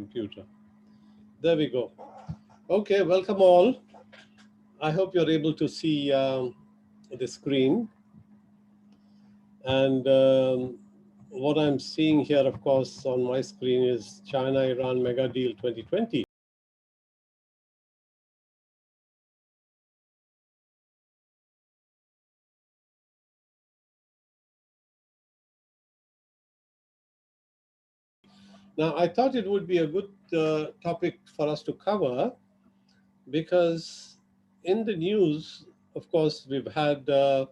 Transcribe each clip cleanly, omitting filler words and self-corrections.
computer. There we go. Okay, welcome all. I hope you're able to see the screen. And what I'm seeing here, of course, on my screen is China-Iran Mega Deal 2020. Now, I thought it would be a good topic for us to cover because in the news, of course, we've had a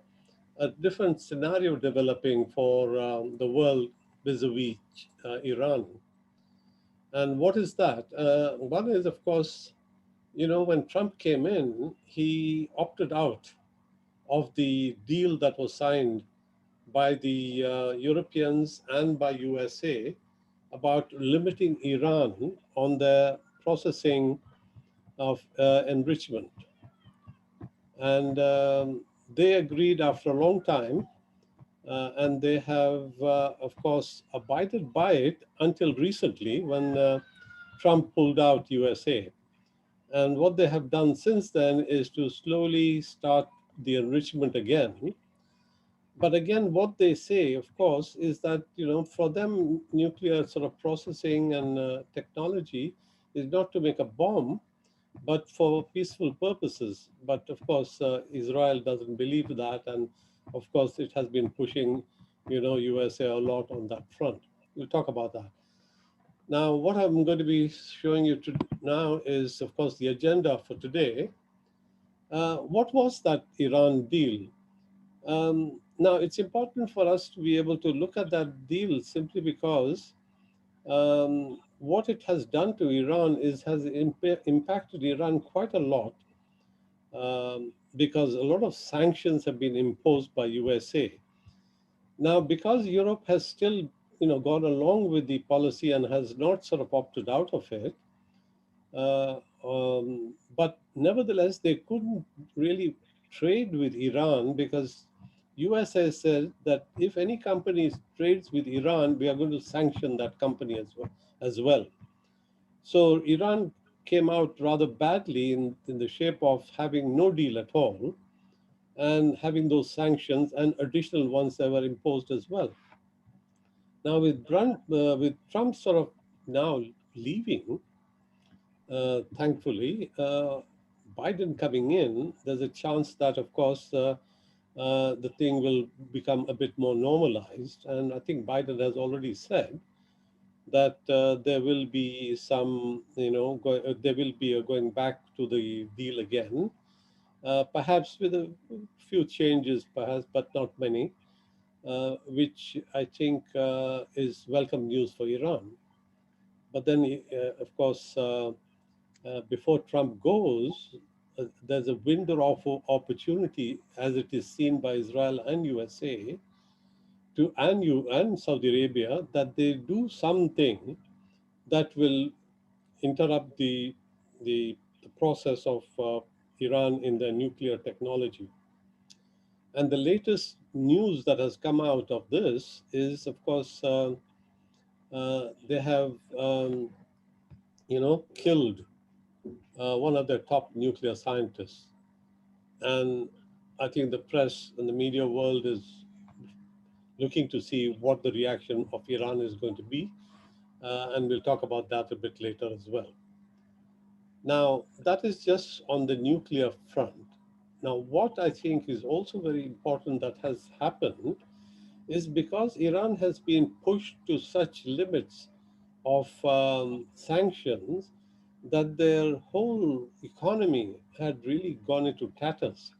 different scenario developing for the world vis-a-vis Iran. And what is that? One is, of course, when Trump came in, he opted out of the deal that was signed by the Europeans and by USA about limiting Iran on their processing of enrichment. And they agreed after a long time, and they have, of course, abided by it until recently when Trump pulled out USA. And what they have done since then is to slowly start the enrichment again. But again, what they say, of course, is that, for them, nuclear sort of processing and technology is not to make a bomb, but for peaceful purposes. But of course, Israel doesn't believe that. And of course, it has been pushing, USA a lot on that front. We'll talk about that. Now, what I'm going to be showing you now is, of course, the agenda for today. What was that Iran deal? Now, it's important for us to be able to look at that deal simply because what it has done to Iran has impacted Iran quite a lot, because a lot of sanctions have been imposed by USA. Now, because Europe has still gone along with the policy and has not sort of opted out of it, but nevertheless, they couldn't really trade with Iran because USA said that if any company trades with Iran, we are going to sanction that company as well. So Iran came out rather badly in the shape of having no deal at all and having those sanctions and additional ones that were imposed as well. Now with Trump sort of now leaving, thankfully, Biden coming in, there's a chance that, of course, the thing will become a bit more normalized. And I think Biden has already said that there will be some, there will be a going back to the deal again, perhaps with a few changes, perhaps, but not many, which I think is welcome news for Iran. But then, of course, before Trump goes, there's a window of opportunity, as it is seen by Israel and USA, and Saudi Arabia, that they do something that will interrupt the process of Iran in their nuclear technology. And the latest news that has come out of this is, of course, they have, killed one of their top nuclear scientists. And I think the press and the media world is looking to see what the reaction of Iran is going to be. And we'll talk about that a bit later as well. Now, that is just on the nuclear front. Now, what I think is also very important that has happened is because Iran has been pushed to such limits of sanctions that their whole economy had really gone into tatters.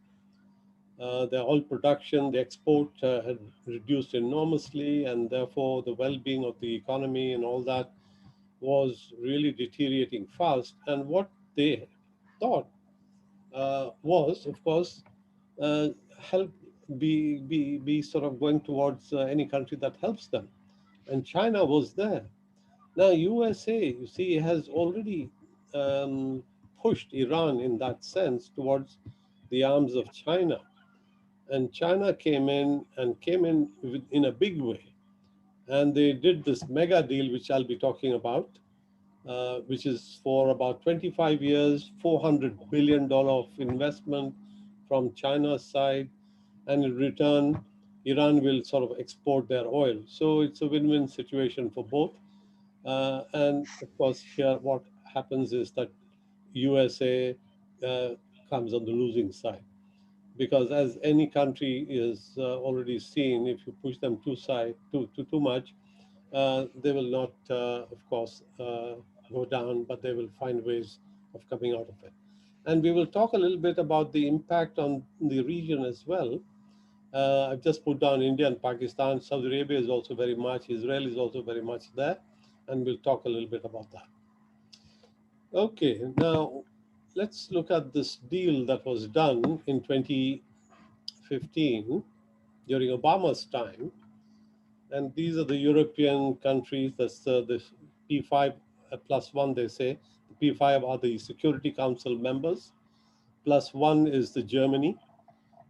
Their oil production, the export had reduced enormously, and therefore the well-being of the economy and all that was really deteriorating fast. And what they thought was, of course, help be sort of going towards any country that helps them. And China was there. Now, USA, you see, has already pushed Iran in that sense towards the arms of China. And China came in in a big way. And they did this mega deal, which I'll be talking about. which is for about 25 years, $400 billion of investment from China's side. And in return, Iran will sort of export their oil. So it's a win-win situation for both. And of course, here what happens is that USA uh, comes on the losing side because, as any country is already seen, if you push them too much, they will not, of course, go down, but they will find ways of coming out of it. And we will talk a little bit about the impact on the region as well. I've just put down India and Pakistan. Saudi Arabia is also very much. Israel is also very much there. And we'll talk a little bit about that. Okay, now let's look at this deal that was done in 2015 during Obama's time. And these are the European countries. That's the P5 plus one, they say. The P5 are the Security Council members. Plus one is the Germany.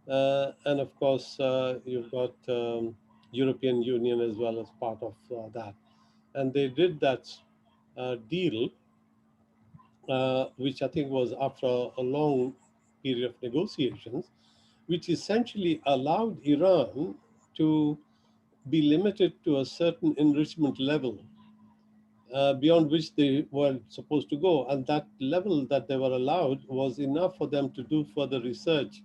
And of course, you've got European Union as well as part of that. And they did that deal, which I think was after a long period of negotiations, which essentially allowed Iran to be limited to a certain enrichment level beyond which they were supposed to go. And that level that they were allowed was enough for them to do further research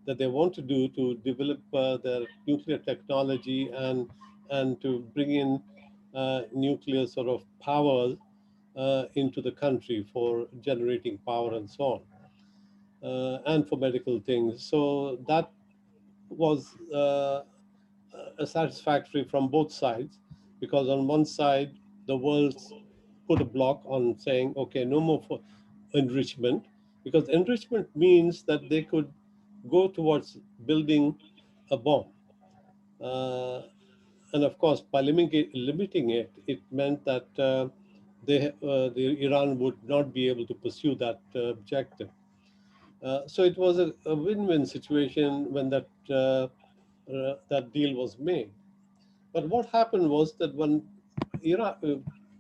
that they want to do to develop their nuclear technology and to bring in nuclear sort of power into the country for generating power and so on, and for medical things. So that was satisfactory from both sides, because on one side, the world put a block on saying, okay, no more for enrichment, because enrichment means that they could go towards building a bomb. Uh, and of course, by limiting it, it meant that Iran would not be able to pursue that objective. So it was a win-win situation when that deal was made. But what happened was that when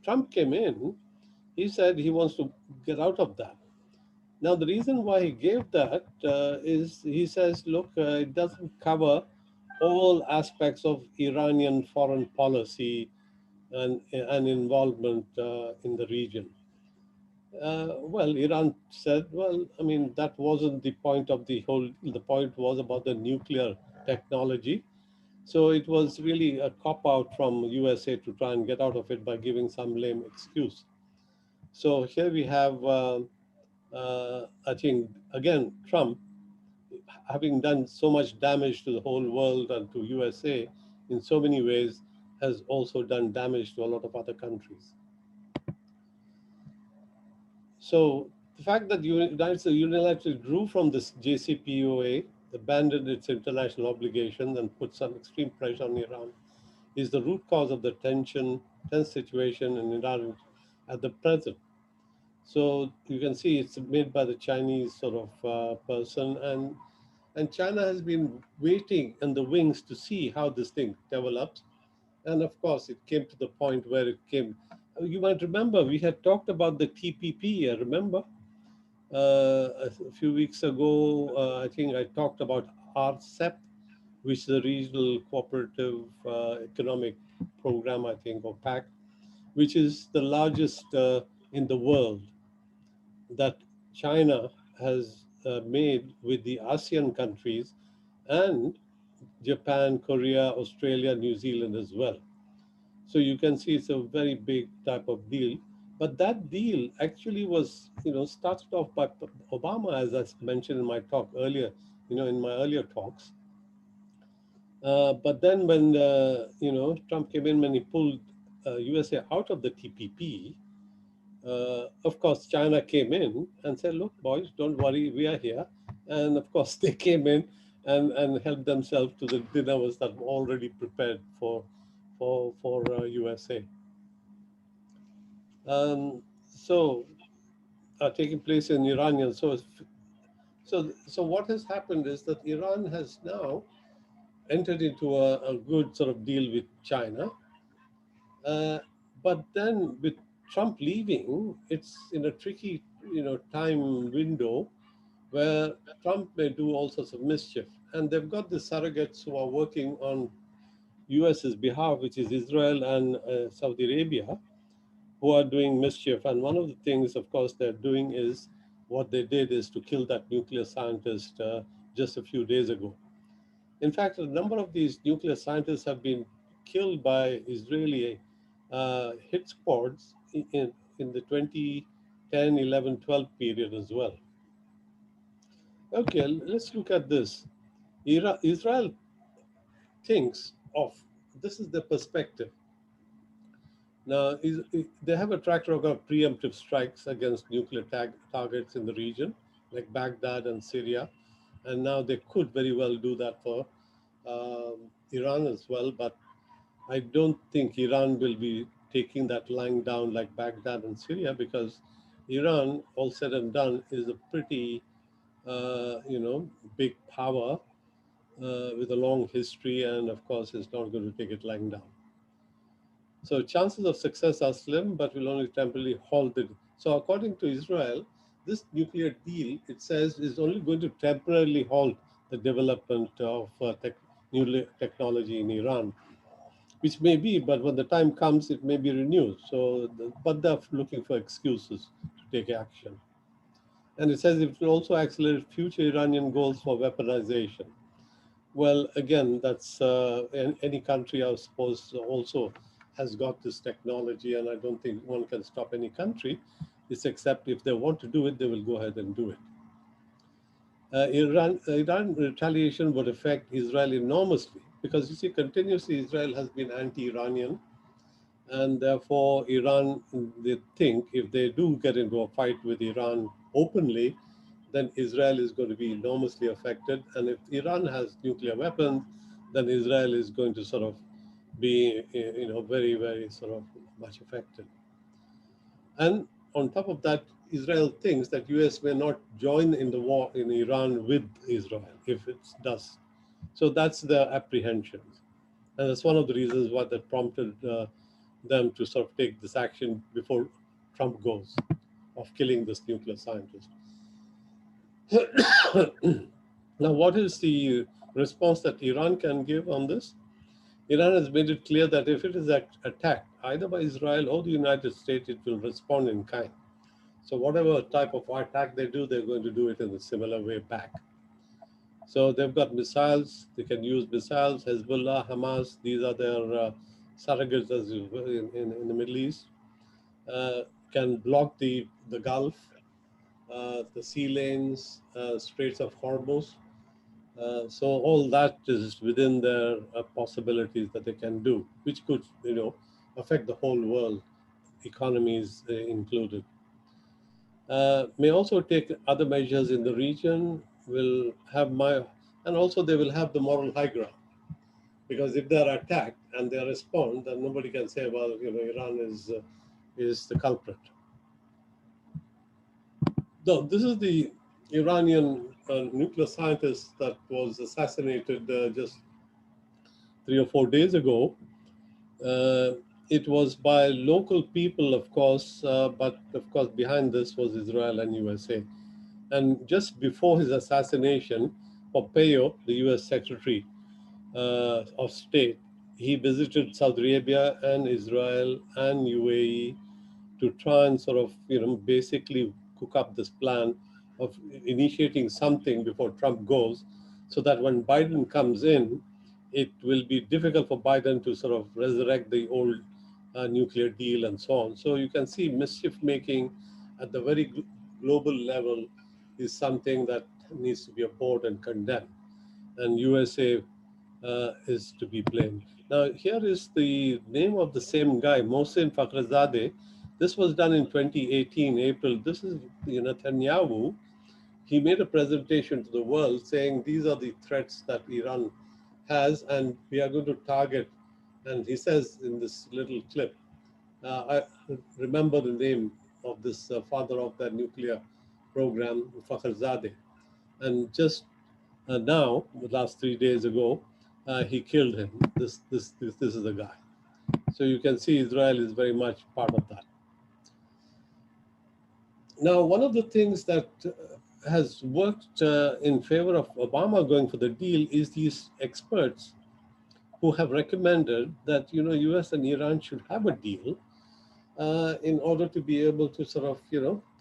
Trump came in, he said he wants to get out of that. Now, the reason why he gave that is he says, look, it doesn't cover all aspects of Iranian foreign policy and involvement in the region. Well, Iran said, well, I mean, that wasn't the point of the point was about the nuclear technology. So it was really a cop out from USA to try and get out of it by giving some lame excuse. So here we have, I think, again, Trump, having done so much damage to the whole world and to USA in so many ways, has also done damage to a lot of other countries. So the fact that the United States unilaterally drew from this JCPOA, abandoned its international obligations, and put some extreme pressure on Iran is the root cause of the tense situation in Iran at the present. So you can see it's made by the Chinese sort of person, and China has been waiting in the wings to see how this thing develops. And of course, it came to the point where it came. You might remember we had talked about the TPP. Remember, a few weeks ago, I think I talked about RCEP, which is a regional cooperative economic program, I think, or PAC, which is the largest in the world that China has made with the ASEAN countries and Japan, Korea, Australia, New Zealand as well. So you can see it's a very big type of deal. But that deal actually was, started off by Obama, as I mentioned in my talk earlier, in my earlier talks. But then when, Trump came in, when he pulled USA out of the TPP, of course, China came in and said, look, boys, don't worry, we are here. And of course, they came in and helped themselves to the dinners that were already prepared for USA. So taking place in Iranian. So what has happened is that Iran has now entered into a good sort of deal with China. Uh, but then with Trump leaving, it's in a tricky, time window where Trump may do all sorts of mischief. And they've got the surrogates who are working on US's behalf, which is Israel and Saudi Arabia, who are doing mischief. And one of the things, of course, they're doing is what they did is to kill that nuclear scientist just a few days ago. In fact, a number of these nuclear scientists have been killed by Israeli hit squads in the 2010, 11, 12 period as well. Okay, let's look at this. Israel thinks of, this is the perspective. Now, they have a track record of preemptive strikes against nuclear targets in the region, like Baghdad and Syria. And now they could very well do that for Iran as well. But I don't think Iran will be taking that lying down like Baghdad and Syria, because Iran, all said and done, is a pretty, big power with a long history, and of course, is not going to take it lying down. So chances of success are slim, but will only temporarily halt it. So according to Israel, this nuclear deal, it says, is only going to temporarily halt the development of nuclear technology in Iran, which may be, but when the time comes, it may be renewed. So, but they're looking for excuses to take action. And it says it will also accelerate future Iranian goals for weaponization. Well, again, that's any country, I suppose, also has got this technology, and I don't think one can stop any country. It's except if they want to do it, they will go ahead and do it. Iran retaliation would affect Israel enormously, because you see, continuously Israel has been anti-Iranian, and therefore Iran, they think if they do get into a fight with Iran openly, then Israel is going to be enormously affected. And if Iran has nuclear weapons, then Israel is going to sort of be, very, very sort of much affected. And on top of that, Israel thinks that US may not join in the war in Iran with Israel if it does. So that's the apprehensions. And that's one of the reasons why that prompted them to sort of take this action before Trump goes, of killing this nuclear scientist. Now, what is the response that Iran can give on this? Iran has made it clear that if it is attacked either by Israel or the United States, it will respond in kind. So whatever type of attack they do, they're going to do it in a similar way back. So they've got missiles, they can use missiles, Hezbollah, Hamas, these are their surrogates in the Middle East, can block the Gulf, the sea lanes, Straits of Hormuz. So all that is within their possibilities that they can do, which could, affect the whole world, economies included. May also take other measures in the region, will have and also they will have the moral high ground. Because if they're attacked and they respond, then nobody can say, well, Iran is the culprit. No, this is the Iranian nuclear scientist that was assassinated just 3 or 4 days ago. It was by local people, of course, but of course behind this was Israel and USA. And just before his assassination, Pompeo, the US Secretary of State, he visited Saudi Arabia and Israel and UAE to try and sort of, basically cook up this plan of initiating something before Trump goes, so that when Biden comes in, it will be difficult for Biden to sort of resurrect the old nuclear deal and so on. So you can see mischief making at the very global level is something that needs to be abhorred and condemned. And USA is to be blamed. Now, here is the name of the same guy, Mohsen Fakhrizadeh. This was done in 2018, April. This is Netanyahu. He made a presentation to the world saying these are the threats that Iran has, and we are going to target. And he says in this little clip, I remember the name of this father of the nuclear program, Fakhrizadeh. And just now, the last 3 days ago, he killed him. This is the guy. So you can see Israel is very much part of that. Now, one of the things that has worked in favor of Obama going for the deal is these experts who have recommended that U.S. and Iran should have a deal in order to be able to sort of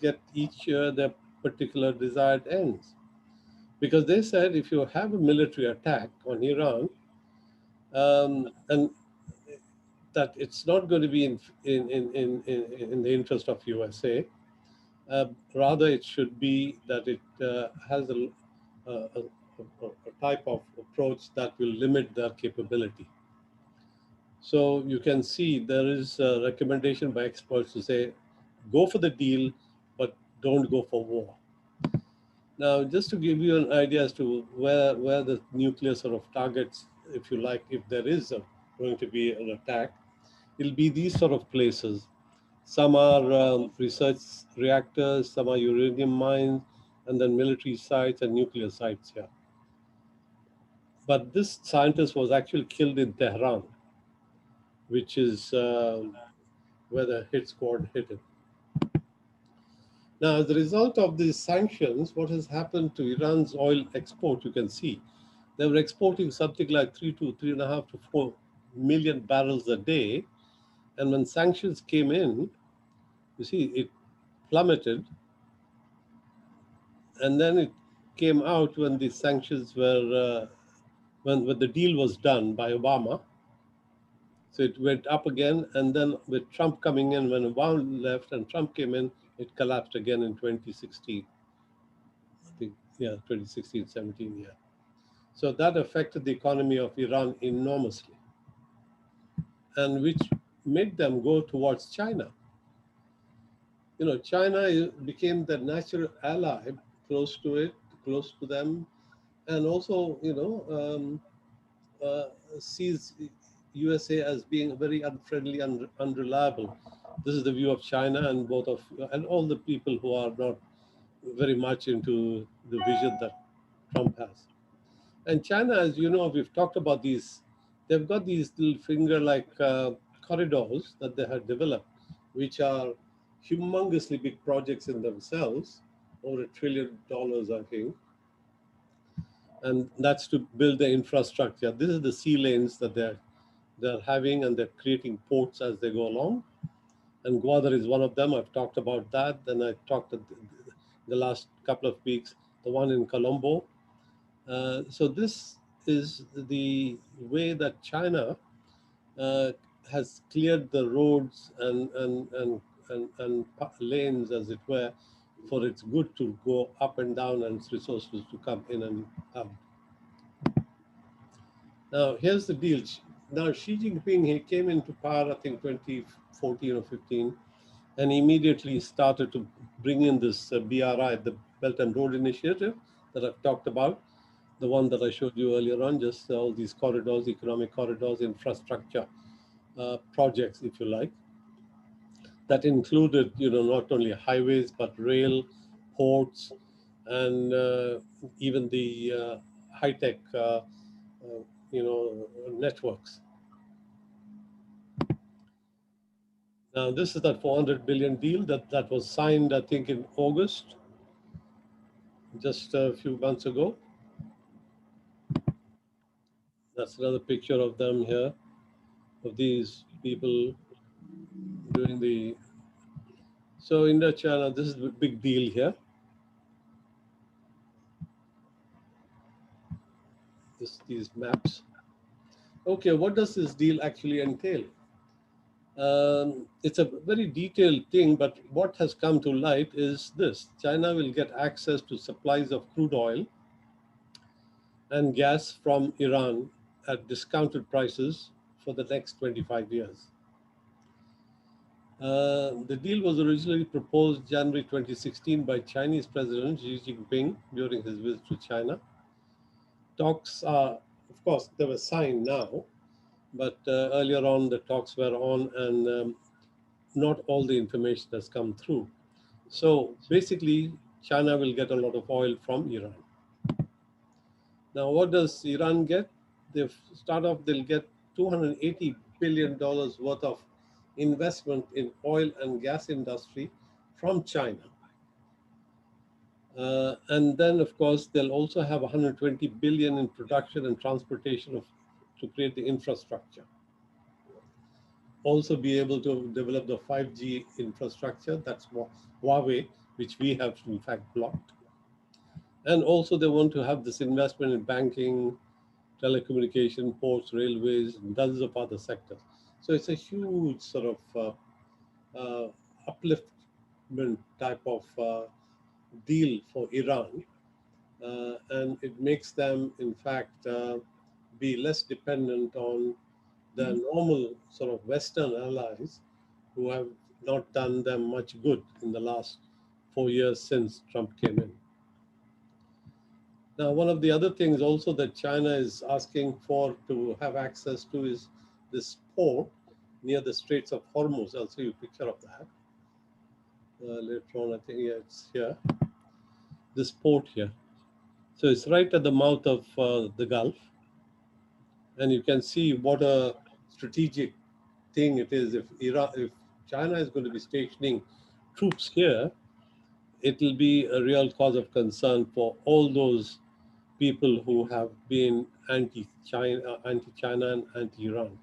get each their particular desired ends. Because they said if you have a military attack on Iran, and that it's not going to be in the interest of USA. Rather, it should be that it has a type of approach that will limit their capability. So you can see there is a recommendation by experts to say, go for the deal, but don't go for war. Now, just to give you an idea as to where the nuclear sort of targets, if you like, if there is going to be an attack, it'll be these sort of places. Some are research reactors, some are uranium mines, and then military sites and nuclear sites here. But this scientist was actually killed in Tehran, which is where the hit squad hit him. Now, as a result of these sanctions, what has happened to Iran's oil export, you can see. They were exporting something like 3.5 to 4 million barrels a day. And when sanctions came in, you see, it plummeted. And then it came out when the sanctions were, when the deal was done by Obama. So it went up again. And then with Trump coming in, when Obama left and Trump came in, it collapsed again in 2016. I think, yeah, 2016, 17, yeah. So that affected the economy of Iran enormously, and which made them go towards China. China became the natural ally, close to it, close to them, and also, uh, sees USA as being very unfriendly and unreliable. This is the view of China and both of and all the people who are not very much into the vision that Trump has. And China, as you know, we've talked about these. They've got these little finger-like corridors that they have developed, which are humongously big projects in themselves, over $1 trillion, I think. And that's to build the infrastructure. This is the sea lanes that they're having, and they're creating ports as they go along. And Gwadar is one of them. I've talked about that. Then I talked the last couple of weeks, the one in Colombo. So this is the way that China uh, has cleared the roads and lanes, as it were, for its good to go up and down and its resources to come in and out. Now, here's the deal. Now, Xi Jinping, he came into power, I think, 2014 or 15, and immediately started to bring in this BRI, the Belt and Road Initiative that I've talked about, the one that I showed you earlier on, just all these corridors, economic corridors, infrastructure projects, if you like, that included, not only highways, but rail, ports, and even the high-tech, networks. Now, this is that 400 billion deal that was signed, I think, in August, just a few months ago. That's another picture of them here, of these people doing the. So Indochina, this is the big deal here. These maps. Okay, what does this deal actually entail? It's a very detailed thing, but what has come to light is this: China will get access to supplies of crude oil and gas from Iran at discounted prices for the next 25 years. The deal was originally proposed January 2016 by Chinese President Xi Jinping during his visit to China. Talks are, of course, they were signed now, but earlier on the talks were on, and not all the information has come through. So basically, China will get a lot of oil from Iran. Now, what does Iran get? They start off, they'll get $280 billion worth of investment in oil and gas industry from China. And then, of course, they'll also have 120 billion in production and transportation to create the infrastructure. Also be able to develop the 5G infrastructure. That's Huawei, which we have in fact blocked. And also they want to have this investment in banking, telecommunication, ports, railways, and dozens of other sectors. So it's a huge sort of upliftment type of deal for Iran. And it makes them, in fact, be less dependent on the normal sort of Western allies who have not done them much good in the last 4 years since Trump came in. Now, one of the other things also that China is asking for to have access to is this port near the Straits of Hormuz. I'll show you a picture of that later on. I think, yeah, it's here. This port here. So it's right at the mouth of the Gulf. And you can see what a strategic thing it is. If China is going to be stationing troops here, it will be a real cause of concern for all those people who have been anti-China and anti-Iran.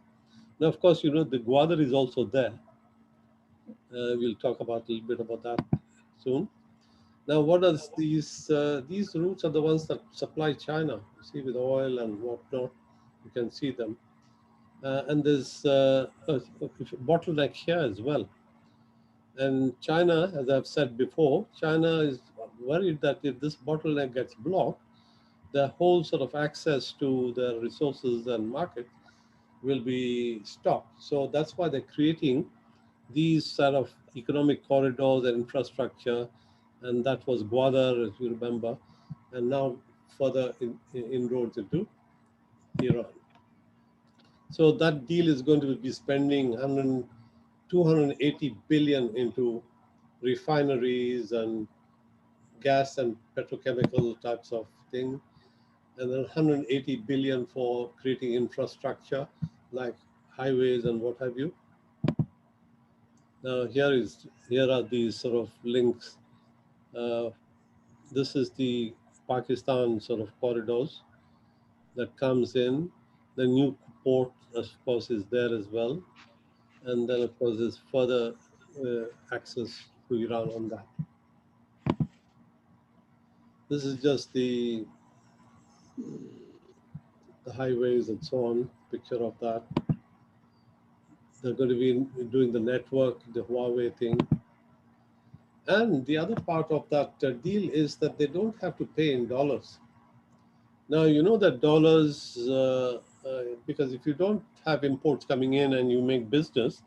Now, of course, you know the Gwadar is also there. We'll talk about a little bit about that soon. Now, what are these? These routes are the ones that supply China. You see, with oil and whatnot, you can see them. And there's a bottleneck here as well. And China, as I've said before, China is worried that if this bottleneck gets blocked, the whole sort of access to the resources and market will be stopped. So that's why they're creating these sort of economic corridors and infrastructure. And that was Gwadar, as you remember, and now further inroads into Iran. So that deal is going to be spending 280 billion into refineries and gas and petrochemical types of thing, and then 180 billion for creating infrastructure like highways and what have you. Now here are these sort of links. This is the Pakistan sort of corridors that comes in. The new port, of course, is there as well, and then of course there's further access to Iran on that. This is just the highways and so on. Picture of that. They're going to be doing the network, the Huawei thing. And the other part of that deal is that they don't have to pay in dollars. Now, you know that dollars, because if you don't have imports coming in and you make business,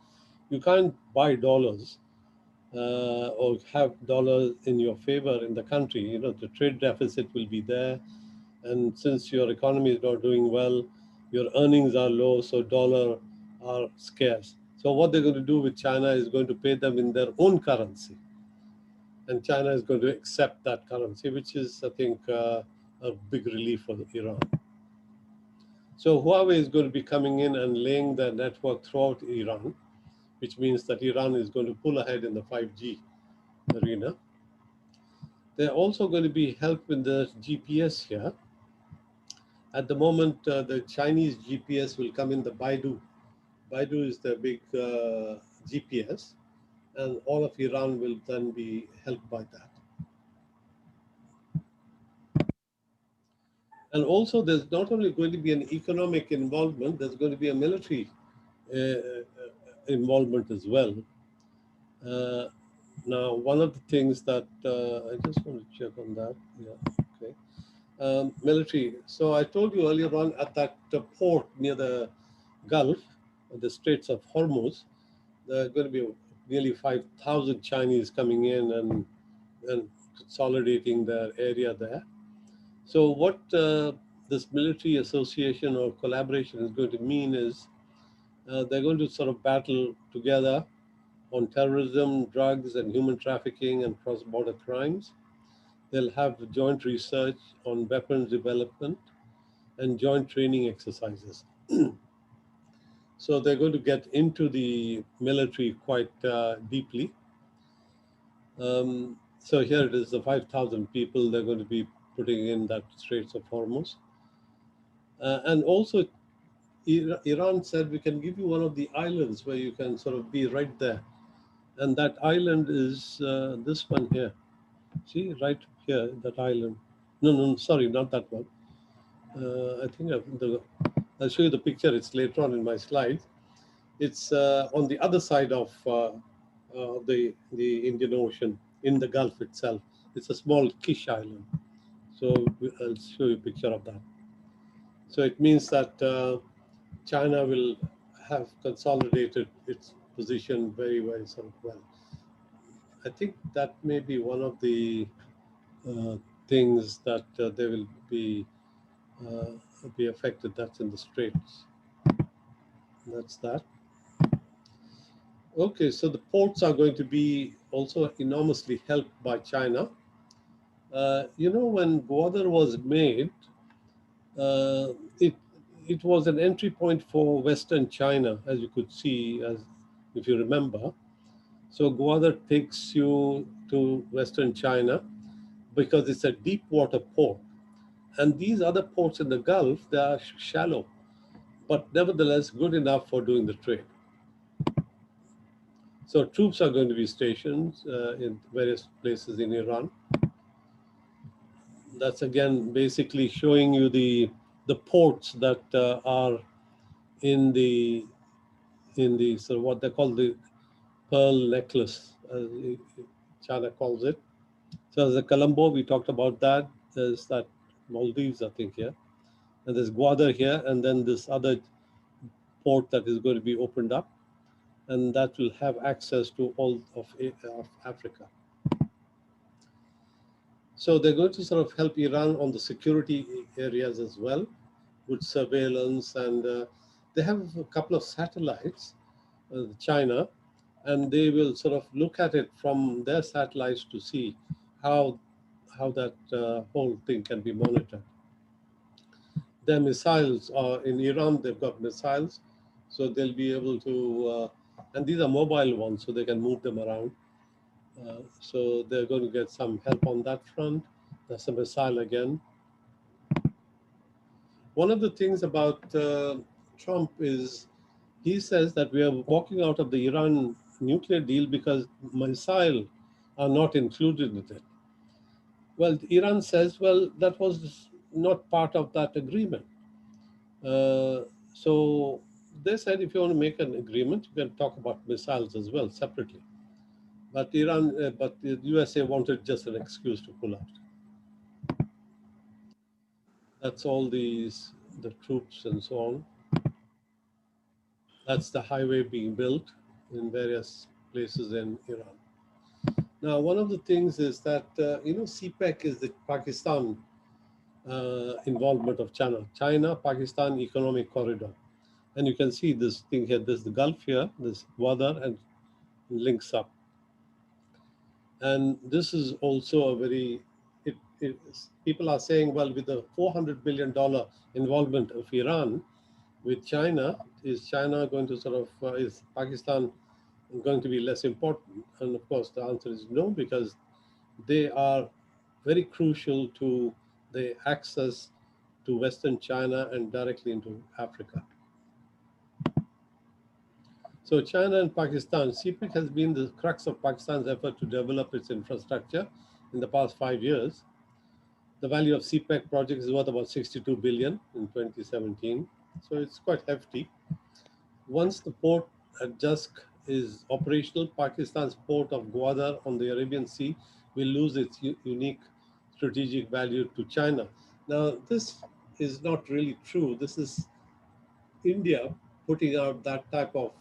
you can't buy dollars or have dollars in your favor in the country. You know, the trade deficit will be there. And since your economy is not doing well, your earnings are low, so dollar are scarce. So what they're going to do with China is going to pay them in their own currency. And China is going to accept that currency, which is, I think, a big relief for Iran. So Huawei is going to be coming in and laying their network throughout Iran, which means that Iran is going to pull ahead in the 5G arena. They're also going to be helping the GPS here. At the moment, the Chinese GPS will come in the Baidu. Baidu is the big GPS, and all of Iran will then be helped by that. And also, there's not only going to be an economic involvement, there's going to be a military involvement as well. Now, one of the things that I just want to check on that. Yeah, okay. Military. So I told you earlier on at that port near the Gulf, the Straits of Hormuz, there are going to be nearly 5,000 Chinese coming in and consolidating their area there. So what this military association or collaboration is going to mean is they're going to sort of battle together on terrorism, drugs, and human trafficking and cross-border crimes. They'll have joint research on weapons development and joint training exercises. So they're going to get into the military quite deeply. So here it is, the 5,000 people they're going to be putting in that Straits of Hormuz. And also, Iran said we can give you one of the islands where you can sort of be right there. And that island is this one here. See, right here, that island. No, no, sorry, not that one. I think I'll show you the picture. It's later on in my slides. It's on the other side of the Indian Ocean, in the Gulf itself. It's a small Kish island. So I'll show you a picture of that. So it means that China will have consolidated its position very, very sort of well. I think that may be one of the uh, things that they will uh, be affected. That's in the Straits. That's that. Okay, so the ports are going to be also enormously helped by China. When Gwadar was made, uh, it it was an entry point for Western China, as you could see, as if you remember. So Gwadar takes you to Western China because it's a deep water port, and these other ports in the Gulf, they are shallow, but nevertheless good enough for doing the trade. So troops are going to be stationed in various places in Iran. That's again basically showing you the ports that are in the sort of what they call the pearl necklace, as China calls it. So there's the Colombo, we talked about that. There's that Maldives, I think, here. And there's Gwadar here, and then this other port that is going to be opened up, and that will have access to all of Africa. So they're going to sort of help Iran on the security areas as well, with surveillance, and they have a couple of satellites, China, and they will sort of look at it from their satellites to see how that whole thing can be monitored. Their missiles are in Iran. They've got missiles, so they'll be able to, and these are mobile ones, so they can move them around. So they're going to get some help on that front. That's a missile again. One of the things about Trump is he says that we are walking out of the Iran nuclear deal because missiles are not included in it. Well, Iran says, well, that was not part of that agreement. So they said if you want to make an agreement, you can talk about missiles as well separately. But the USA wanted just an excuse to pull out. That's all the troops and so on. That's the highway being built in various places in Iran. Now, one of the things is that, CPEC is the Pakistan involvement of China-Pakistan Economic Corridor. And you can see this thing here, there's the Gulf here, this Gwadar, and links up. And this is also a very, people are saying, well, with the $400 billion involvement of Iran with China, is China going to sort of, is Pakistan going to be less important? And of course, the answer is no, because they are very crucial to the access to Western China and directly into Africa. So China and Pakistan, CPEC has been the crux of Pakistan's effort to develop its infrastructure in the past 5 years. The value of CPEC project is worth about 62 billion in 2017. So it's quite hefty. Once the port at Jask is operational, Pakistan's port of Gwadar on the Arabian Sea will lose its unique strategic value to China. Now, this is not really true. This is India putting out that type of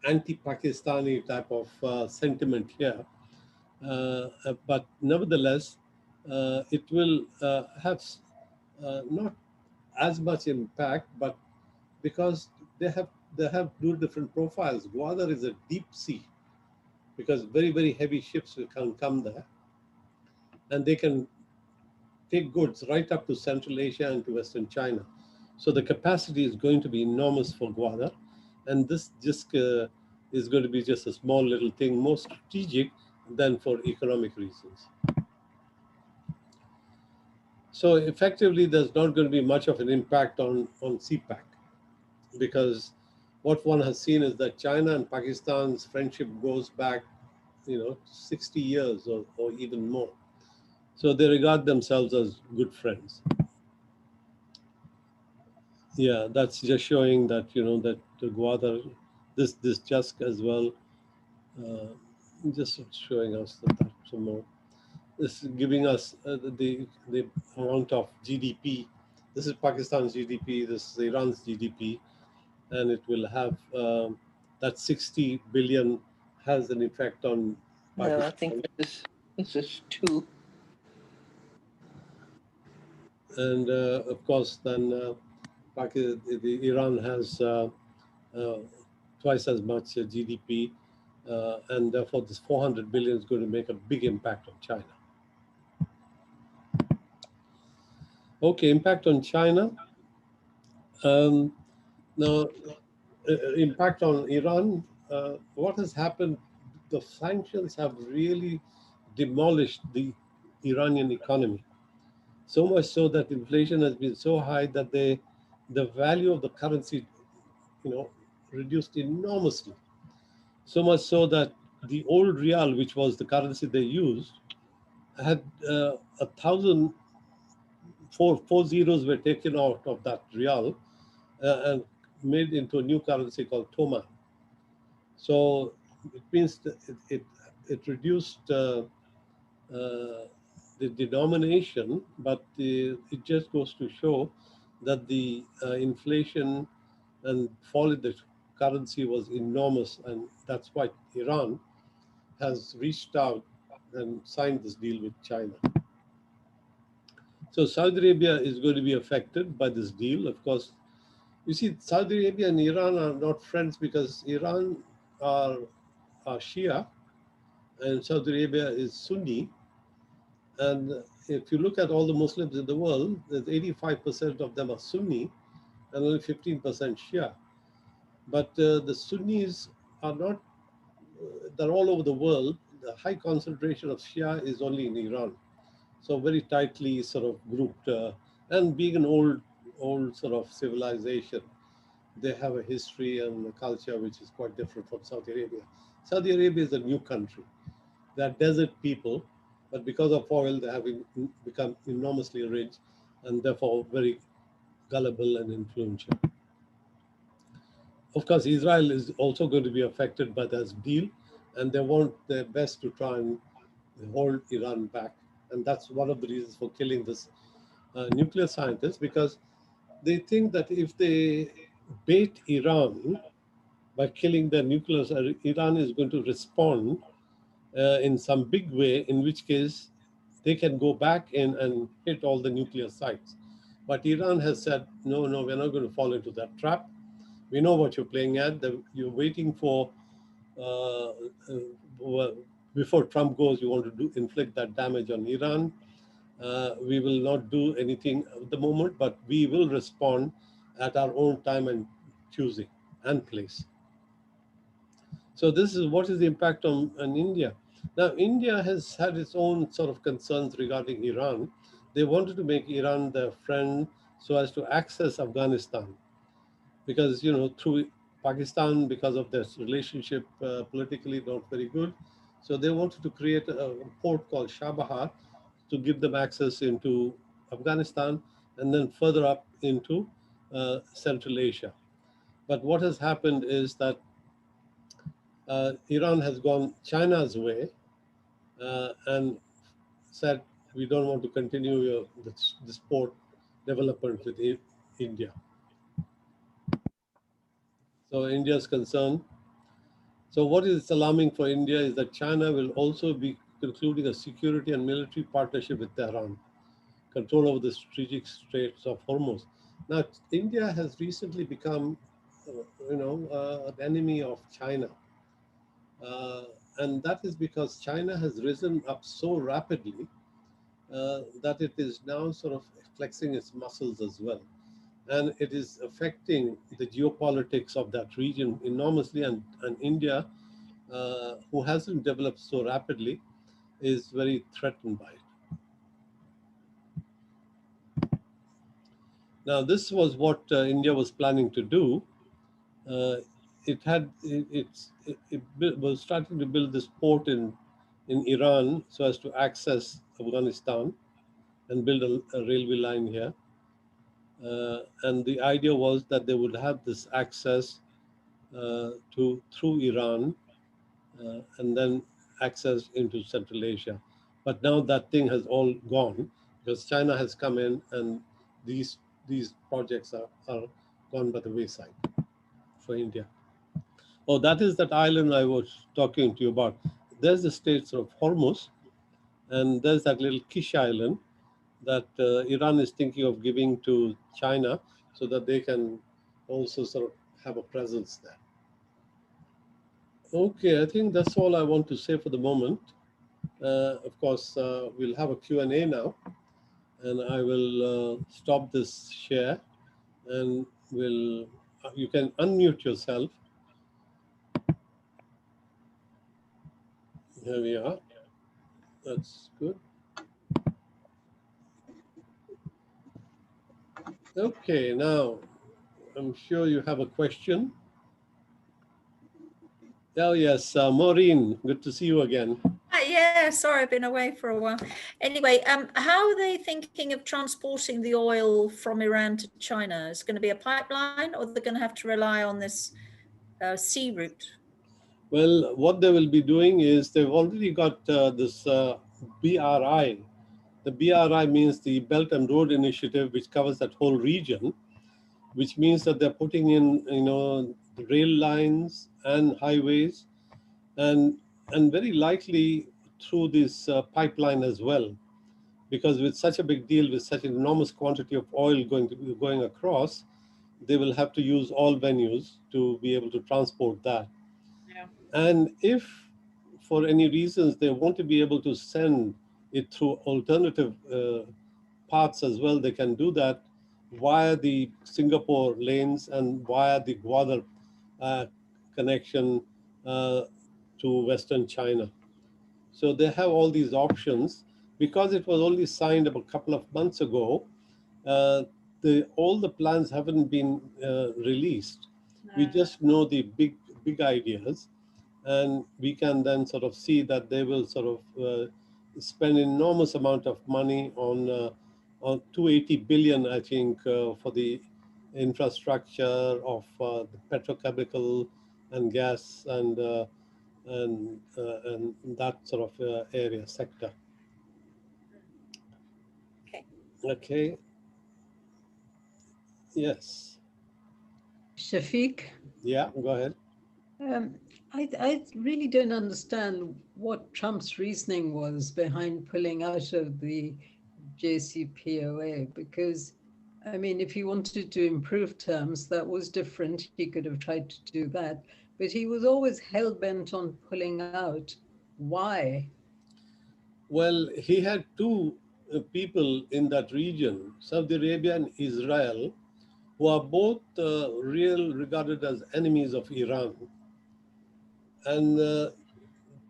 anti-Pakistani type of sentiment here. But nevertheless, it will have not as much impact, but because they have two different profiles. Gwadar is a deep sea because very, very heavy ships can come there, and they can take goods right up to Central Asia and to Western China. So the capacity is going to be enormous for Gwadar, and this just is going to be just a small little thing, more strategic than for economic reasons. So effectively, there's not going to be much of an impact on CPAC, because what one has seen is that China and Pakistan's friendship goes back, 60 years or even more. So they regard themselves as good friends. Yeah, that's just showing that, that the Gwadar, this Jusk as well, uh, just showing us that some more. This is giving us the amount of GDP. This is Pakistan's GDP, this is Iran's GDP, and it will have that 60 billion has an effect on No, I Pakistan. think this is two. And of course, then Iran has uh, twice as much GDP, and therefore this 400 billion is going to make a big impact on China. Okay, impact on China. Um, Now, impact on Iran. What has happened? The sanctions have really demolished the Iranian economy. So much so that inflation has been so high that the value of the currency, you know, reduced enormously. So much so that the old real, which was the currency they used, had a thousand four zeros were taken out of that real and made into a new currency called Toman. So it means that it reduced the denomination, but it just goes to show that the inflation and fall in the currency was enormous, and that's why Iran has reached out and signed this deal with China. So Saudi Arabia is going to be affected by this deal. Of course, you see, Saudi Arabia and Iran are not friends because Iran are, are Shia and Saudi Arabia is Sunni. And if you look at all the Muslims in the world, there's 85% of them are Sunni and only 15% Shia. But the Sunnis are not, they're all over the world. The high concentration of Shia is only in Iran. So very tightly sort of grouped. And being an old sort of civilization, they have a history and a culture which is quite different from Saudi Arabia. Saudi Arabia is a new country. They're desert people, but because of oil, they have become enormously rich and therefore very gullible and influential. Of course, Israel is also going to be affected by this deal, and they want their best to try and hold Iran back. And that's one of the reasons for killing this nuclear scientist, because they think that if they bait Iran by killing their nuclear, Iran is going to respond in some big way, in which case they can go back in and hit all the nuclear sites. But Iran has said, no, no, we're not going to fall into that trap. We know what you're playing at. You're waiting for, uh, well, before Trump goes, you want to inflict that damage on Iran. We will not do anything at the moment, but we will respond at our own time and choosing and place. So this is what is the impact on India. Now, India has had its own sort of concerns regarding Iran. They wanted to make Iran their friend so as to access Afghanistan, because through Pakistan, because of their relationship politically not very good, so they wanted to create a port called Shabahar to give them access into Afghanistan and then further up into Central Asia. But what has happened is that Iran has gone China's way and said, we don't want to continue this port development with India. So India is concerned. So what is alarming for India is that China will also be concluding a security and military partnership with Tehran, control over the strategic straits of Hormuz. Now, India has recently become, an enemy of China. Uh, and that is because China has risen up so rapidly that it is now sort of flexing its muscles as well. And it is affecting the geopolitics of that region enormously. And India who hasn't developed so rapidly, is very threatened by it. Now, this was what India was planning to do. Uh, it was starting to build this port in Iran so as to access Afghanistan and build a railway line here. And the idea was that they would have this access to through Iran and then access into Central Asia. But now that thing has all gone because China has come in and these these projects are gone by the wayside for India. Oh, that is that island I was talking to you about. There's the states of Hormuz, and there's that little Kish island that Iran is thinking of giving to China so that they can also sort of have a presence there. Okay, I think that's all I want to say for the moment. Of course, we'll have a Q&A now, and I will stop this share, and you can unmute yourself. Here we are. That's good. Okay, now I'm sure you have a question. Oh, yes, Maureen, good to see you again. Yeah, sorry, I've been away for a while. Anyway, how are they thinking of transporting the oil from Iran to China? Is it going to be a pipeline, or they're going to have to rely on this sea route? Well, what they will be doing is they've already got this BRI. The BRI means the Belt and Road Initiative, which covers that whole region, which means that they're putting in, rail lines and highways, and very likely through this pipeline as well, because with such a big deal, with such an enormous quantity of oil going across, they will have to use all venues to be able to transport that. Yeah. And if for any reasons they want to be able to send it through alternative paths as well, they can do that via the Singapore lanes and via the Gwadar connection to Western China. So they have all these options. Because it was only signed a couple of months ago, all the plans haven't been released. We just know the big ideas, and we can then sort of see that they will sort of spend enormous amount of money on 280 billion, I think, for the infrastructure of the petrochemical and gas and that sort of area sector. Okay. Okay. Yes. Shafiq? Yeah, go ahead. I really don't understand what Trump's reasoning was behind pulling out of the JCPOA, because, I mean, if he wanted to improve terms, that was different. He could have tried to do that, but he was always hell-bent on pulling out. Why? Well, he had two people in that region, Saudi Arabia and Israel, who are both regarded as enemies of Iran. And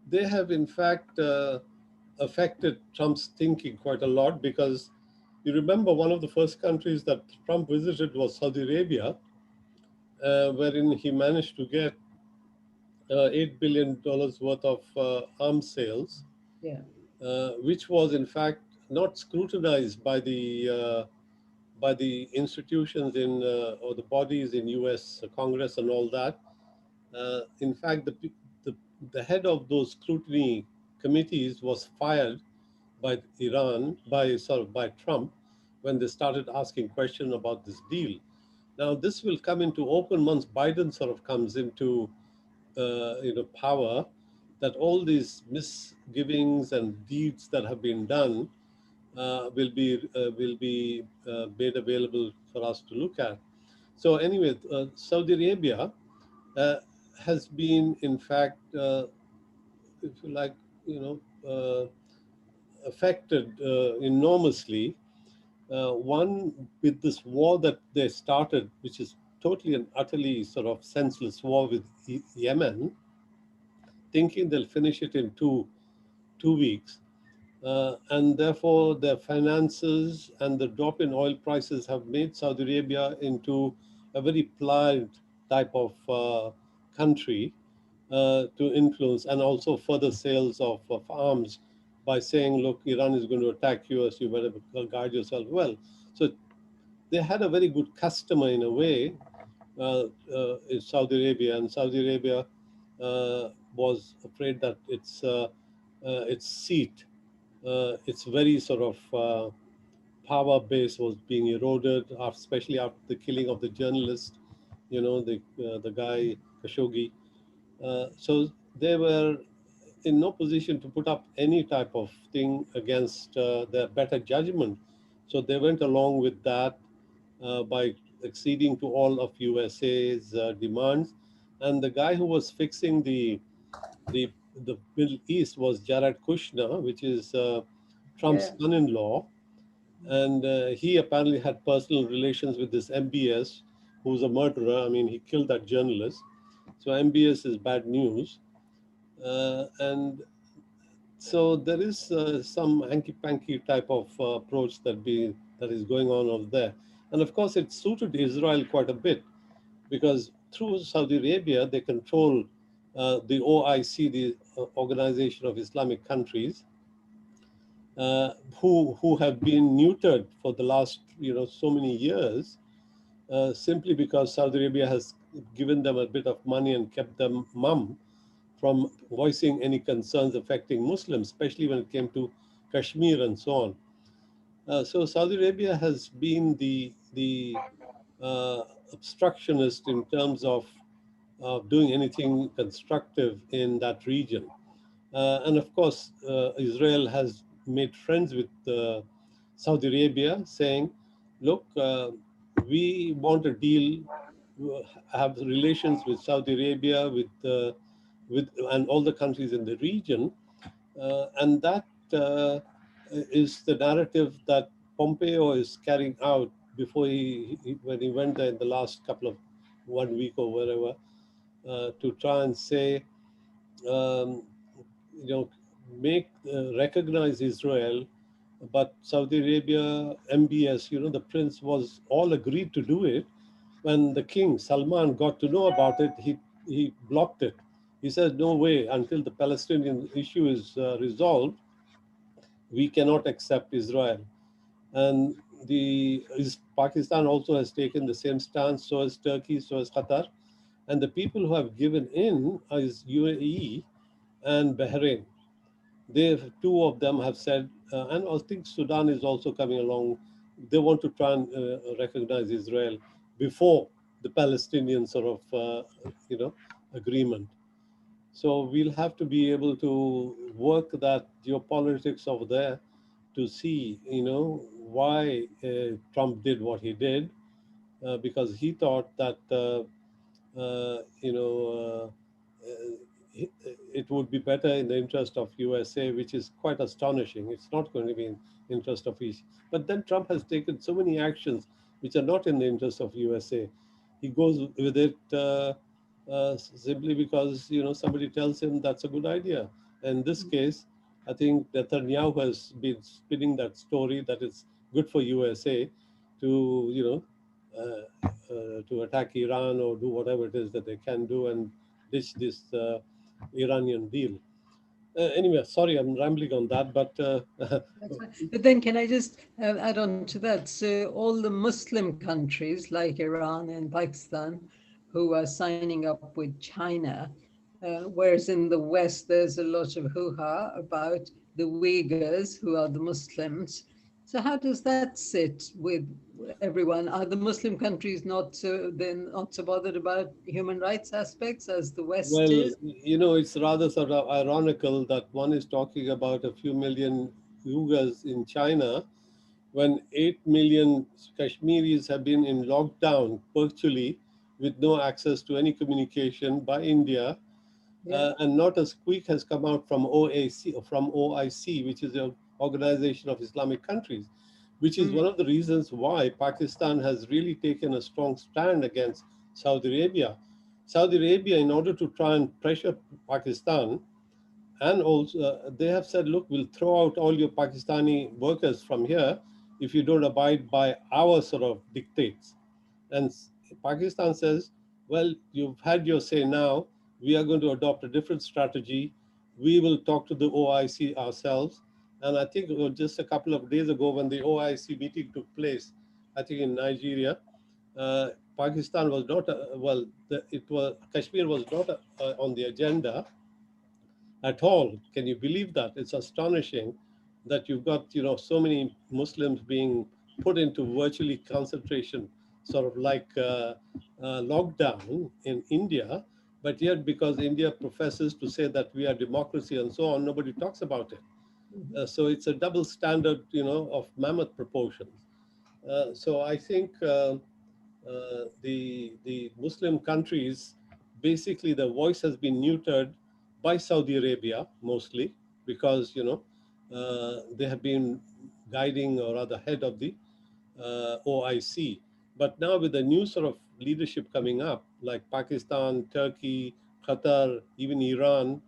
they have, in fact, affected Trump's thinking quite a lot, because you remember one of the first countries that Trump visited was Saudi Arabia, wherein he managed to get $8 billion worth of arms sales, Yeah. which was in fact not scrutinized by the institutions or the bodies in U.S. Congress and all that. In fact, the head of those scrutiny committees was fired by Iran, by Trump, when they started asking questions about this deal. Now, this will come into open once Biden sort of comes into power, that all these misgivings and deeds that have been done will be made available for us to look at. So anyway, Saudi Arabia has been, in fact, if you like, affected enormously. One, with this war that they started, which is totally and utterly sort of senseless war with Yemen, thinking they'll finish it in two weeks. And therefore, their finances and the drop in oil prices have made Saudi Arabia into a very pliant type of country to influence, and also further sales of arms by saying, look, Iran is going to attack you, so you better guard yourself well. So they had a very good customer in a way in Saudi Arabia, and Saudi Arabia was afraid that its seat, its very sort of power base was being eroded, especially after the killing of the journalist, the guy Khashoggi. So they were in no position to put up any type of thing against their better judgment. So they went along with that by acceding to all of USA's demands. And the guy who was fixing the Middle East was Jared Kushner, which is Trump's Yeah. son-in-law. And he apparently had personal relations with this MBS, who's a murderer. I mean, he killed that journalist. So MBS is bad news. And so there is some hanky-panky type of approach that is going on over there. And of course, it suited Israel quite a bit, because through Saudi Arabia, they control the OIC, the Organization of Islamic Countries, who have been neutered for the last so many years, simply because Saudi Arabia has given them a bit of money and kept them mum from voicing any concerns affecting Muslims, especially when it came to Kashmir and so on. So Saudi Arabia has been the obstructionist in terms of doing anything constructive in that region. And of course, Israel has made friends with Saudi Arabia, saying, look, we want a deal, have relations with Saudi Arabia, with and all the countries in the region. And that is the narrative that Pompeo is carrying out before when he went there in the last couple of 1 week or whatever, to try and say, um, recognize Israel, but Saudi Arabia, MBS, the prince was all agreed to do it. When the king, Salman, got to know about it, he blocked it. He said, no way, until the Palestinian issue is resolved, we cannot accept Israel. And Pakistan also has taken the same stance, so has Turkey, so has Qatar. And the people who have given in is UAE and Bahrain. Two of them have said, and I think Sudan is also coming along, they want to try and recognize Israel before the Palestinian sort of, agreement. So we'll have to be able to work that geopolitics over there to see, why Trump did what he did, because he thought that, it would be better in the interest of USA, which is quite astonishing. It's not going to be in interest of each. But then Trump has taken so many actions which are not in the interest of USA. He goes with it simply because somebody tells him that's a good idea. And in this case, I think Netanyahu has been spinning that story that it's good for USA to to attack Iran or do whatever it is that they can do and ditch this Iranian deal. Anyway, sorry, I'm rambling on that, but That's fine. But then can I just add on to that? So all the Muslim countries like Iran and Pakistan who are signing up with China, whereas in the West there's a lot of hoo-ha about the Uyghurs, who are the Muslims. So how does that sit with everyone? Are the Muslim countries not so bothered about human rights aspects as the West well, is? it's rather sort of ironical that one is talking about a few million Uyghurs in China when 8 million Kashmiris have been in lockdown virtually with no access to any communication by India. Yeah. And not a squeak has come out from OIC, which is the Organization of Islamic Countries, which is one of the reasons why Pakistan has really taken a strong stand against Saudi Arabia. Saudi Arabia, in order to try and pressure Pakistan, and also they have said, look, we'll throw out all your Pakistani workers from here if you don't abide by our sort of dictates. And Pakistan says, well, you've had your say now. We are going to adopt a different strategy. We will talk to the OIC ourselves. And I think just a couple of days ago, when the OIC meeting took place, I think in Nigeria, Pakistan was not, Kashmir was not on the agenda at all. Can you believe that? It's astonishing that you've got, so many Muslims being put into virtually concentration, sort of like lockdown in India, but yet because India professes to say that we are democracy and so on, nobody talks about it. So it's a double standard, of mammoth proportions. So I think the Muslim countries, basically the voice has been neutered by Saudi Arabia mostly because they have been guiding or rather head of the OIC. But now with the new sort of leadership coming up, like Pakistan, Turkey, Qatar, even Iran,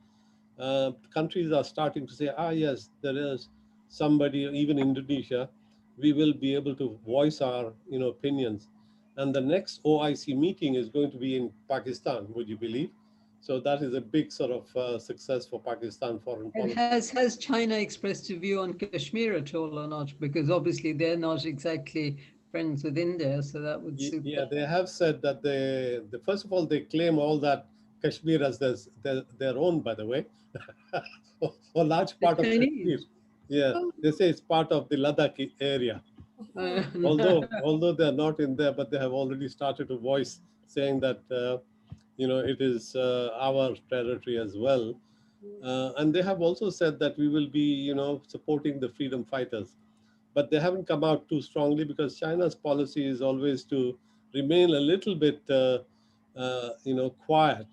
countries are starting to say, yes, there is somebody, even Indonesia, we will be able to voice our opinions. And the next OIC meeting is going to be in Pakistan, would you believe? So that is a big sort of success for Pakistan foreign And policy. has China expressed a view on Kashmir at all or not? Because obviously they're not exactly friends with India, so that would suit Yeah, them. they have said that first of all, they claim all that Kashmir as their own, by the way, for a large The part of Kashmir. Chinese. Yeah, they say it's part of the Ladakh area. Although they're not in there, but they have already started to voice saying that it is our territory as well. And they have also said that we will be supporting the freedom fighters, but they haven't come out too strongly because China's policy is always to remain a little bit quiet.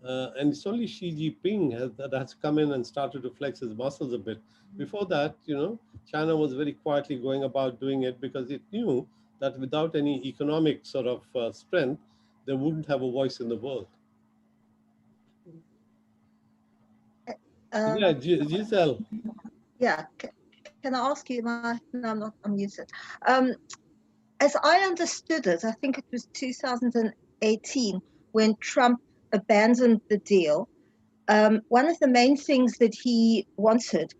And it's only Xi Jinping that has come in and started to flex his muscles a bit. Before that, China was very quietly going about doing it because it knew that without any economic sort of strength, they wouldn't have a voice in the world. Yeah, Giselle. Yeah. Can I ask you? No, I'm not. I'm muted. As I understood it, I think it was 2018 when Trump abandoned the deal. One of the main things that he wanted,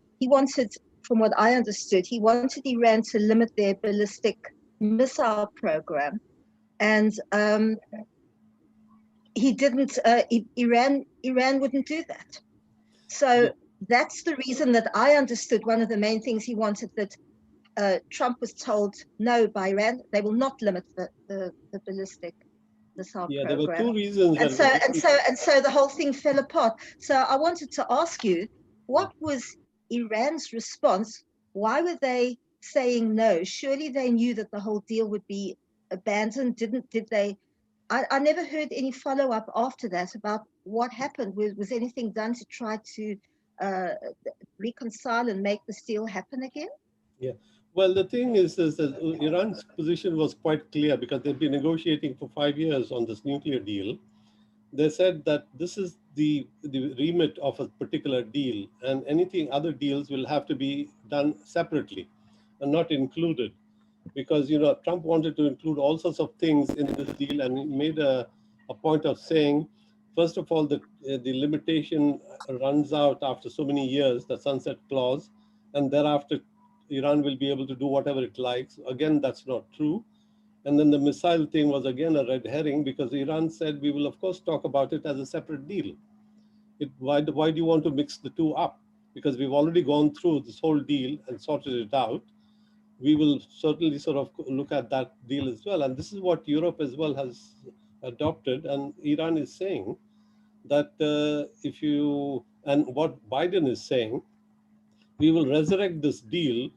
from what I understood, he wanted Iran to limit their ballistic missile program, and he didn't. Iran wouldn't do that. So that's the reason that I understood. One of the main things he wanted, that Trump was told no by Iran, they will not limit the ballistic missile Yeah, there were program. two reasons. And so the whole thing fell apart. So I wanted to ask you, what was Iran's response? Why were they saying no? Surely they knew that the whole deal would be abandoned. Did they? I never heard any follow-up after that about what happened. Was anything done to try to reconcile and make this deal happen again? Yeah. Well, the thing is that Iran's position was quite clear because they've been negotiating for 5 years on this nuclear deal. They said that this is the remit of a particular deal, and anything other deals will have to be done separately and not included. Because Trump wanted to include all sorts of things in this deal, and he made a point of saying, first of all, the limitation runs out after so many years, the sunset clause, and thereafter Iran will be able to do whatever it likes. Again, that's not true. And then the missile thing was again a red herring because Iran said, we will of course talk about it as a separate deal. Why do you want to mix the two up? Because we've already gone through this whole deal and sorted it out. We will certainly sort of look at that deal as well. And this is what Europe as well has adopted. And Iran is saying that and what Biden is saying, we will resurrect this deal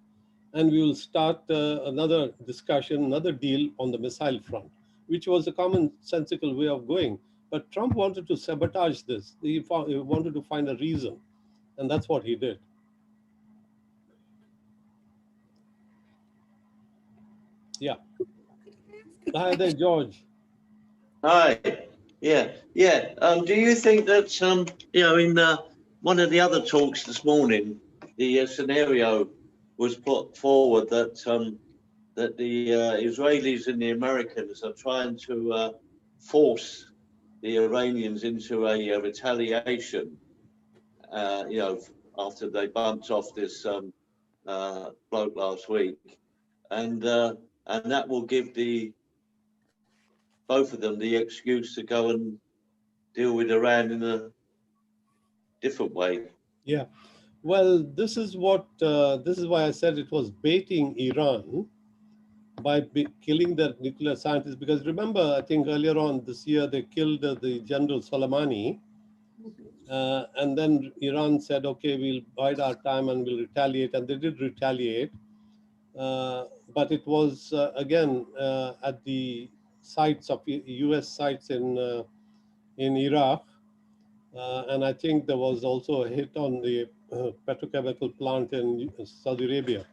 and we will start another discussion, another deal on the missile front, which was a commonsensical way of going. But Trump wanted to sabotage this. He wanted to find a reason, and that's what he did. Yeah. Hi there, George. Hi. Yeah, yeah. Do you think that in one of the other talks this morning, the scenario was put forward that that the Israelis and the Americans are trying to force the Iranians into a retaliation, after they bumped off this bloke last week, and that will give both of them the excuse to go and deal with Iran in a different way. Yeah. Well, this is why I said it was baiting Iran by killing the nuclear scientists. Because remember, I think earlier on this year, they killed the General Soleimani. And then Iran said, okay, we'll bide our time and we'll retaliate. And they did retaliate. But it was, again, at the sites of US sites in Iraq. And I think there was also a hit on the petrochemical plant in Saudi Arabia.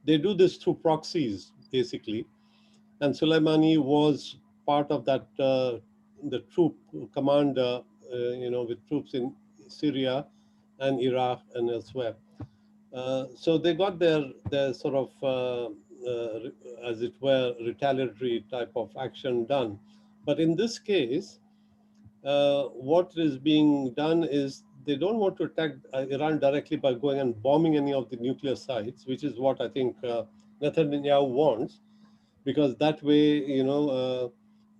They do this through proxies, basically. And Soleimani was part of that, the troop commander, with troops in Syria and Iraq and elsewhere. So they got their sort of, as it were, retaliatory type of action done. But in this case, what is being done is they don't want to attack Iran directly by going and bombing any of the nuclear sites, which is what I think Netanyahu wants, because that way,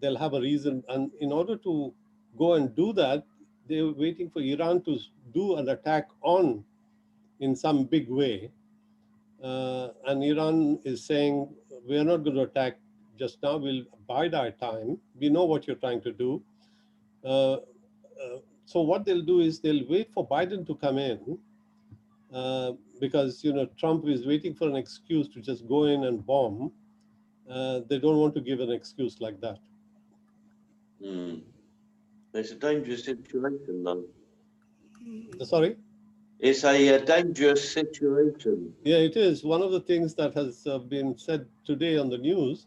they'll have a reason. And in order to go and do that, they're waiting for Iran to do an attack in some big way. And Iran is saying, we're not going to attack just now, we'll bide our time. We know what you're trying to do. So what they'll do is they'll wait for Biden to come in, because Trump is waiting for an excuse to just go in and bomb. They don't want to give an excuse like that. It's a dangerous situation, though. Sorry? It's a dangerous situation. Yeah, it is. One of the things that has been said today on the news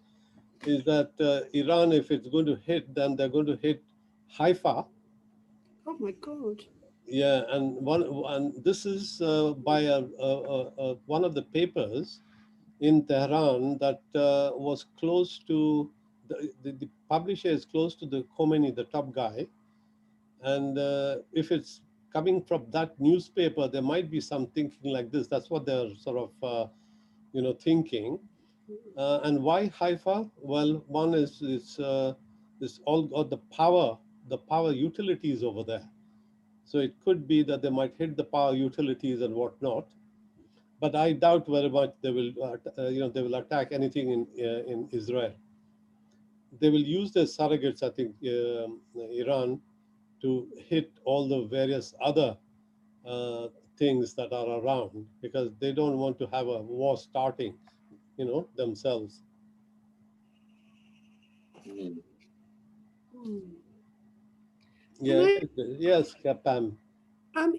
is that Iran, if it's going to hit, then they're going to hit Haifa. Oh my God. Yeah, and this is by one of the papers in Tehran that was close to, the publisher is close to the Khomeini, the top guy. And if it's coming from that newspaper, there might be some thinking like this. That's what they're sort of, thinking. And why Haifa? Well, one is all got the power utilities over there. So it could be that they might hit the power utilities and whatnot. But I doubt very much they will attack anything in Israel. They will use their surrogates, I think, Iran, to hit all the various other things that are around, because they don't want to have a war starting, themselves. Yeah. Yes, Pam.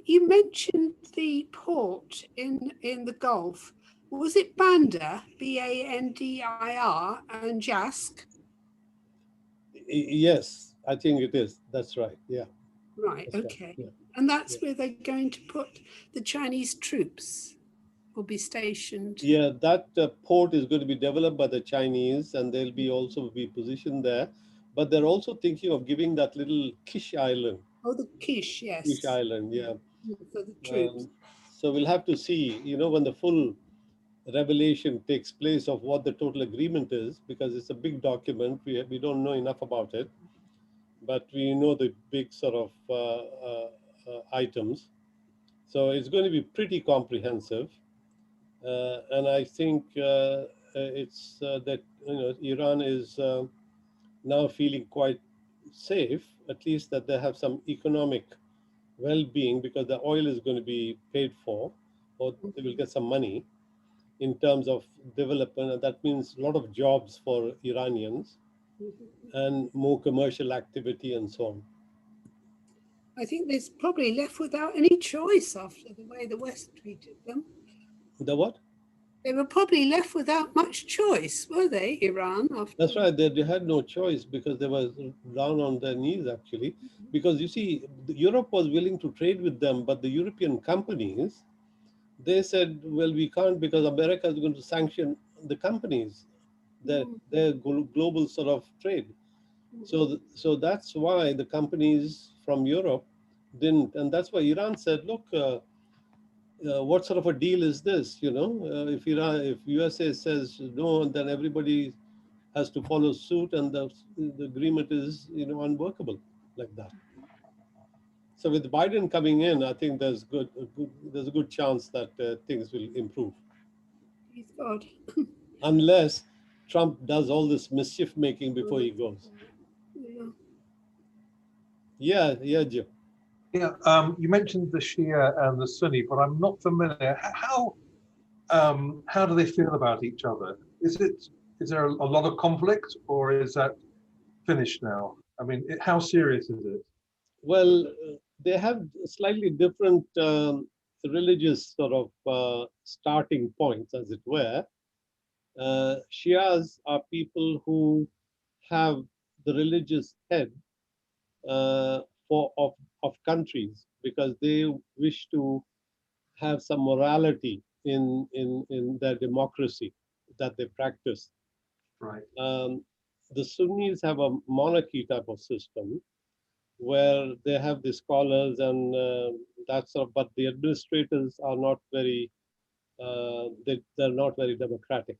You mentioned the port in the Gulf. Was it Bandar, Bandir, and Jask? Yes, I think it is. That's right. Yeah. Right. That's Okay. right. Yeah. And that's where they're going to put the Chinese troops, will be stationed. Yeah, that port is going to be developed by the Chinese, and they'll be also be positioned there. But they're also thinking of giving that little Kish Island. Oh, the Kish, yes. Kish Island, yeah. For the troops. So we'll have to see, when the full revelation takes place of what the total agreement is, because it's a big document. We don't know enough about it, but we know the big sort of items. So it's going to be pretty comprehensive. And I think it's that Iran is now feeling quite safe, at least that they have some economic well-being, because the oil is going to be paid for, or they will get some money in terms of development, and that means a lot of jobs for Iranians and more commercial activity and so on. I think they're probably left without any choice after the way the West treated them. The what? They were probably left without much choice, were they, Iran? After That's right. They had no choice because they were down on their knees, actually. Because you see, Europe was willing to trade with them, but the European companies, they said, well, we can't because America is going to sanction the companies, their global sort of trade. So that's why the companies from Europe didn't. And that's why Iran said, look, what sort of a deal is this? You know, if USA says no, then everybody has to follow suit, and the agreement is, you know, unworkable like that. So with Biden coming in, I think there's a good chance that things will improve. Please God. Unless Trump does all this mischief making before he goes. Yeah, Jim. Yeah, you mentioned the Shia and the Sunni, but I'm not familiar. How do they feel about each other? Is there a lot of conflict, or is that finished now? I mean, how serious is it? Well, they have slightly different religious sort of starting points, as it were. Shias are people who have the religious head of countries because they wish to have some morality in their democracy that they practice. Right. The Sunnis have a monarchy type of system where they have the scholars and that sort of, but the administrators are not very, they're not very democratic.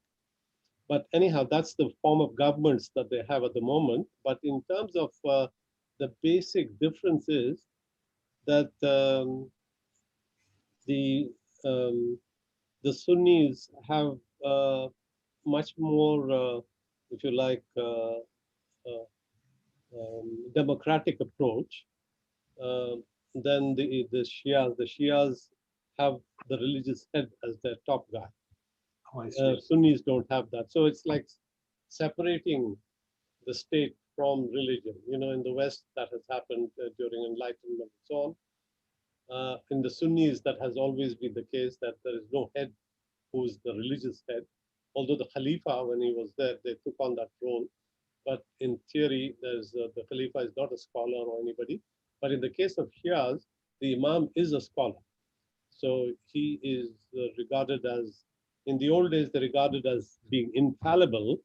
But anyhow, that's the form of governments that they have at the moment. But in terms of the basic difference is that the Sunnis have much more, if you like, democratic approach than the Shias. The Shias have the religious head as their top guy. Oh, I see. Sunnis don't have that. So it's like separating the state from religion. You know, in the West, that has happened during Enlightenment and so on. In the Sunnis, that has always been the case, that there is no head who is the religious head. Although the Khalifa, when he was there, they took on that role. But in theory, there's the Khalifa is not a scholar or anybody. But in the case of Shias, the Imam is a scholar. So he is regarded as, in the old days, they regarded as being infallible.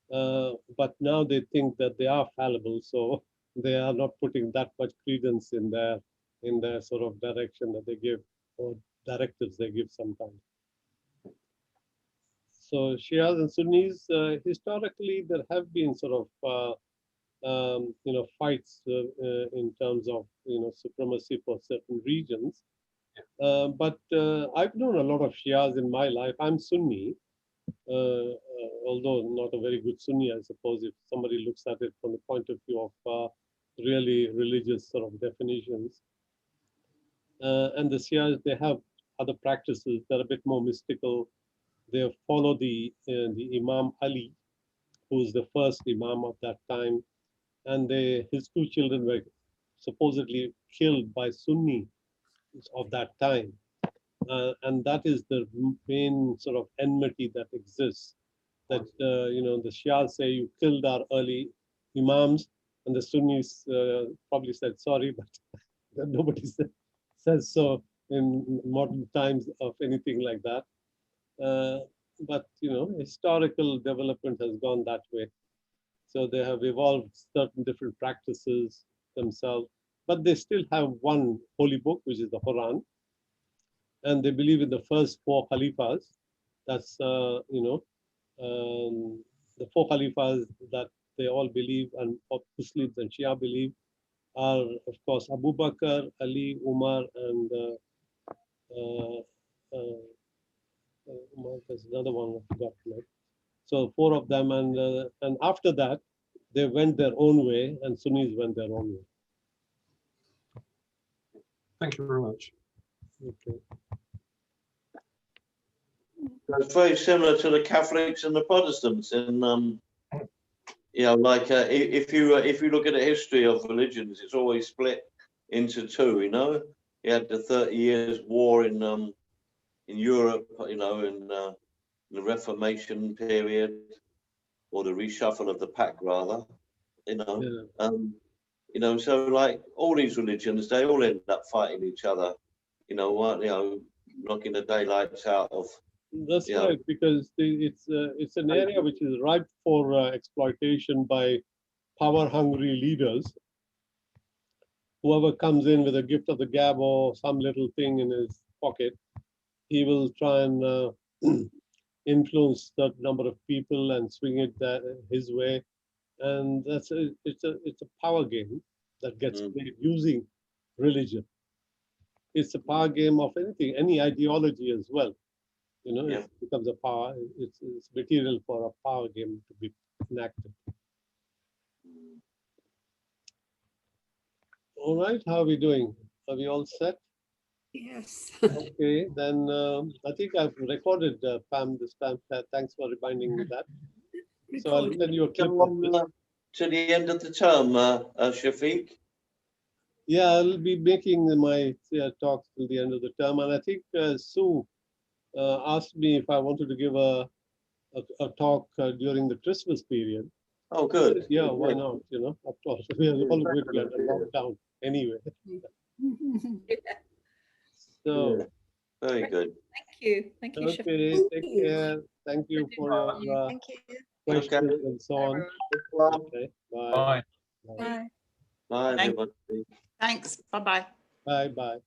But now they think that they are fallible. So they are not putting that much credence in their sort of direction that they give, or directives they give sometimes. So Shias and Sunnis, historically, there have been sort of fights in terms of supremacy for certain regions. But I've known a lot of Shias in my life. I'm Sunni, although not a very good Sunni, I suppose, if somebody looks at it from the point of view of really religious sort of definitions. And the Shias, they have other practices that are a bit more mystical. They follow the Imam Ali, who's the first Imam of that time. And his two children were supposedly killed by Sunni of that time. And that is the main sort of enmity that exists. That, the Shias say you killed our early Imams, and the Sunnis probably said sorry, but nobody says so in modern times of anything like that. But historical development has gone that way. So they have evolved certain different practices themselves, but they still have one holy book, which is the Quran, and they believe in the first four Khalifas. That's the four Khalifas that they all believe, and Muslims and Shia believe, are of course Abu Bakr, Ali, Umar, and there's another one I forgot. So four of them, and after that, they went their own way, and Sunnis went their own way. Thank you very much. Okay. It's very similar to the Catholics and the Protestants, and if you look at the history of religions, it's always split into two. You had the 30 Years' War in Europe, and the Reformation period, or the reshuffle of the pack, rather. So like all these religions, they all end up fighting each other. Knocking the daylights out of. That's right, because it's an area which is ripe for exploitation by power-hungry leaders. Whoever comes in with a gift of the gab or some little thing in his pocket, he will try and influence that number of people and swing it his way, and it's a power game that gets played using religion. It's a power game of anything, any ideology as well. It becomes a power. It's material for a power game to be enacted. All right, how are we doing? Are we all set? Yes. Okay, then I think I've recorded Pam. Thanks for reminding me that. So I'll send you a clip of this. To the end of the term, Shafiq. Yeah, I'll be making my talks till the end of the term, and I think Sue asked me if I wanted to give a talk during the Christmas period. Oh, good. Yeah, why not? Of course, we are all going to get locked down anyway. So, very good. Thank you. Thank you, Shafiq. Okay, take care. Thank you for your questions and so on. Okay, bye. Bye. Bye. Bye, everybody. Thanks. Bye-bye. Bye, bye.